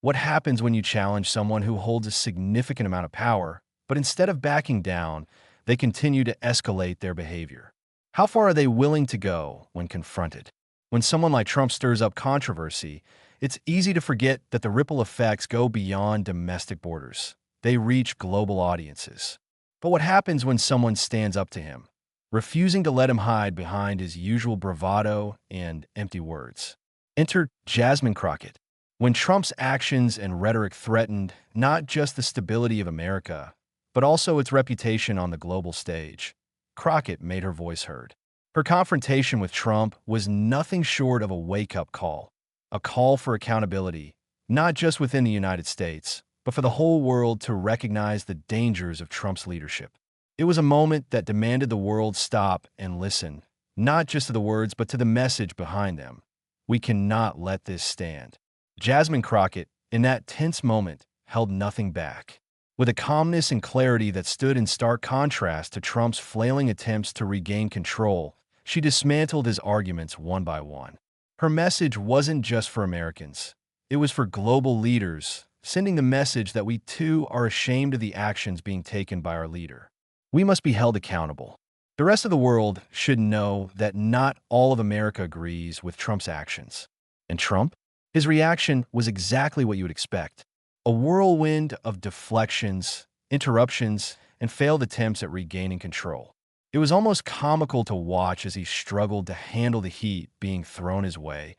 What happens when you challenge someone who holds a significant amount of power, but instead of backing down, they continue to escalate their behavior? How far are they willing to go when confronted? When someone like Trump stirs up controversy, it's easy to forget that the ripple effects go beyond domestic borders. They reach global audiences. But what happens when someone stands up to him, refusing to let him hide behind his usual bravado and empty words? Enter Jasmine Crockett. When Trump's actions and rhetoric threatened not just the stability of America, but also its reputation on the global stage, Crockett made her voice heard. Her confrontation with Trump was nothing short of a wake-up call, a call for accountability, not just within the United States, but for the whole world to recognize the dangers of Trump's leadership. It was a moment that demanded the world stop and listen, not just to the words, but to the message behind them. We cannot let this stand. Jasmine Crockett, in that tense moment, held nothing back. With a calmness and clarity that stood in stark contrast to Trump's flailing attempts to regain control, she dismantled his arguments one by one. Her message wasn't just for Americans. It was for global leaders, sending the message that we too are ashamed of the actions being taken by our leader. We must be held accountable. The rest of the world should know that not all of America agrees with Trump's actions. And Trump? His reaction was exactly what you would expect. A whirlwind of deflections, interruptions, and failed attempts at regaining control. It was almost comical to watch as he struggled to handle the heat being thrown his way,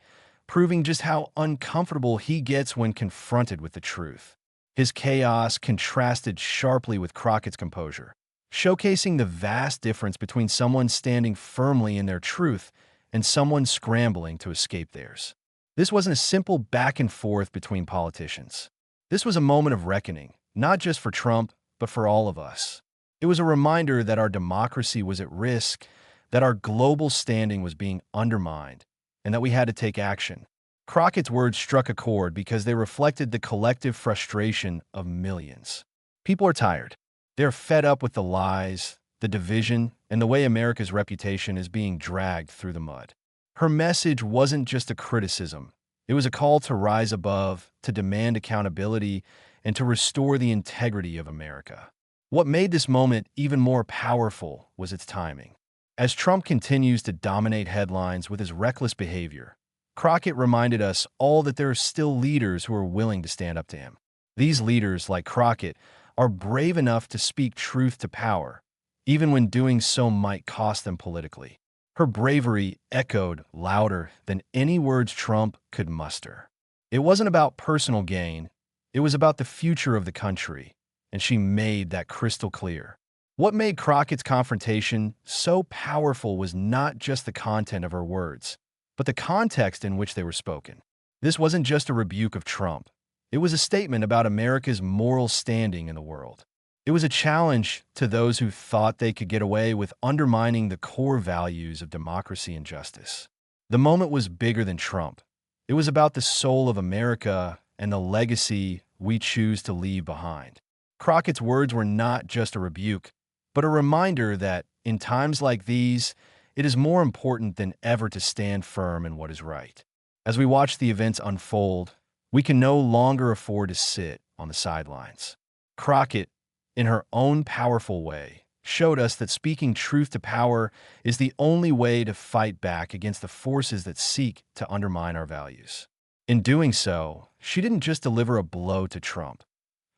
proving just how uncomfortable he gets when confronted with the truth. His chaos contrasted sharply with Crockett's composure, showcasing the vast difference between someone standing firmly in their truth and someone scrambling to escape theirs. This wasn't a simple back and forth between politicians. This was a moment of reckoning, not just for Trump, but for all of us. It was a reminder that our democracy was at risk, that our global standing was being undermined, and that we had to take action. Crockett's words struck a chord because they reflected the collective frustration of millions. People are tired. They're fed up with the lies, the division, and the way America's reputation is being dragged through the mud. Her message wasn't just a criticism. It was a call to rise above, to demand accountability, and to restore the integrity of America. What made this moment even more powerful was its timing. As Trump continues to dominate headlines with his reckless behavior, Crockett reminded us all that there are still leaders who are willing to stand up to him. These leaders, like Crockett, are brave enough to speak truth to power, even when doing so might cost them politically. Her bravery echoed louder than any words Trump could muster. It wasn't about personal gain, it was about the future of the country, and she made that crystal clear. What made Crockett's confrontation so powerful was not just the content of her words, but the context in which they were spoken. This wasn't just a rebuke of Trump. It was a statement about America's moral standing in the world. It was a challenge to those who thought they could get away with undermining the core values of democracy and justice. The moment was bigger than Trump. It was about the soul of America and the legacy we choose to leave behind. Crockett's words were not just a rebuke, but a reminder that, in times like these, it is more important than ever to stand firm in what is right. As we watch the events unfold, we can no longer afford to sit on the sidelines. Crockett, in her own powerful way, showed us that speaking truth to power is the only way to fight back against the forces that seek to undermine our values. In doing so, she didn't just deliver a blow to Trump.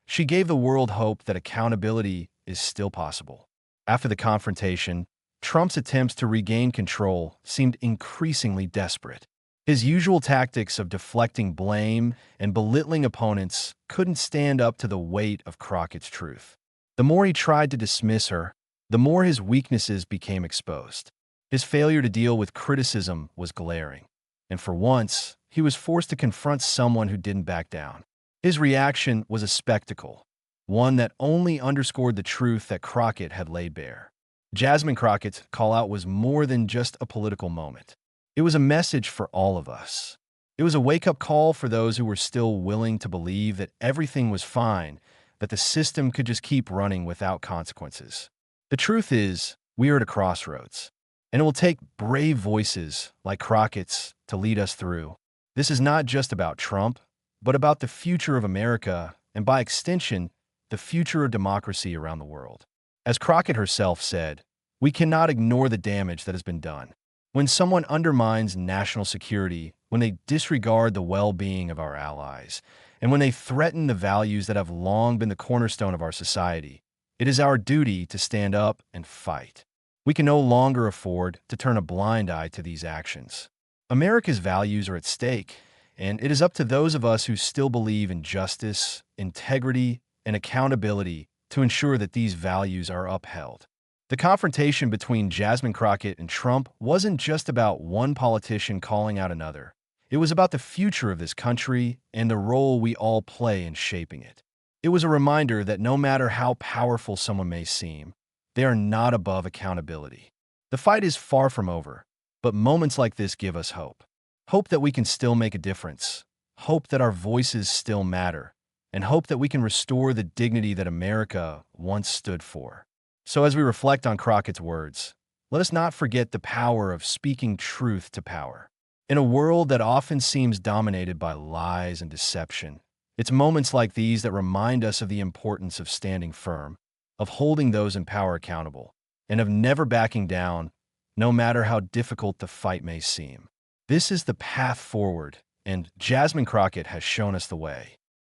She gave the world hope that accountability is still possible. After the confrontation, Trump's attempts to regain control seemed increasingly desperate. His usual tactics of deflecting blame and belittling opponents couldn't stand up to the weight of Crockett's truth. The more he tried to dismiss her, the more his weaknesses became exposed. His failure to deal with criticism was glaring, and for once, he was forced to confront someone who didn't back down. His reaction was a spectacle, one that only underscored the truth that Crockett had laid bare. Jasmine Crockett's call-out was more than just a political moment. It was a message for all of us. It was a wake-up call for those who were still willing to believe that everything was fine, that the system could just keep running without consequences. The truth is, we are at a crossroads, and it will take brave voices like Crockett's to lead us through. This is not just about Trump, but about the future of America and, by extension, the future of democracy around the world. As Crockett herself said, we cannot ignore the damage that has been done. When someone undermines national security, when they disregard the well-being of our allies, and when they threaten the values that have long been the cornerstone of our society, it is our duty to stand up and fight. We can no longer afford to turn a blind eye to these actions. America's values are at stake, and it is up to those of us who still believe in justice, integrity, and accountability to ensure that these values are upheld. The confrontation between Jasmine Crockett and Trump wasn't just about one politician calling out another. It was about the future of this country and the role we all play in shaping it. It was a reminder that no matter how powerful someone may seem, they are not above accountability. The fight is far from over, but moments like this give us hope. Hope that we can still make a difference. Hope that our voices still matter. And hope that we can restore the dignity that America once stood for. So as we reflect on Crockett's words, let us not forget the power of speaking truth to power. In a world that often seems dominated by lies and deception, it's moments like these that remind us of the importance of standing firm, of holding those in power accountable, and of never backing down, no matter how difficult the fight may seem. This is the path forward, and Jasmine Crockett has shown us the way.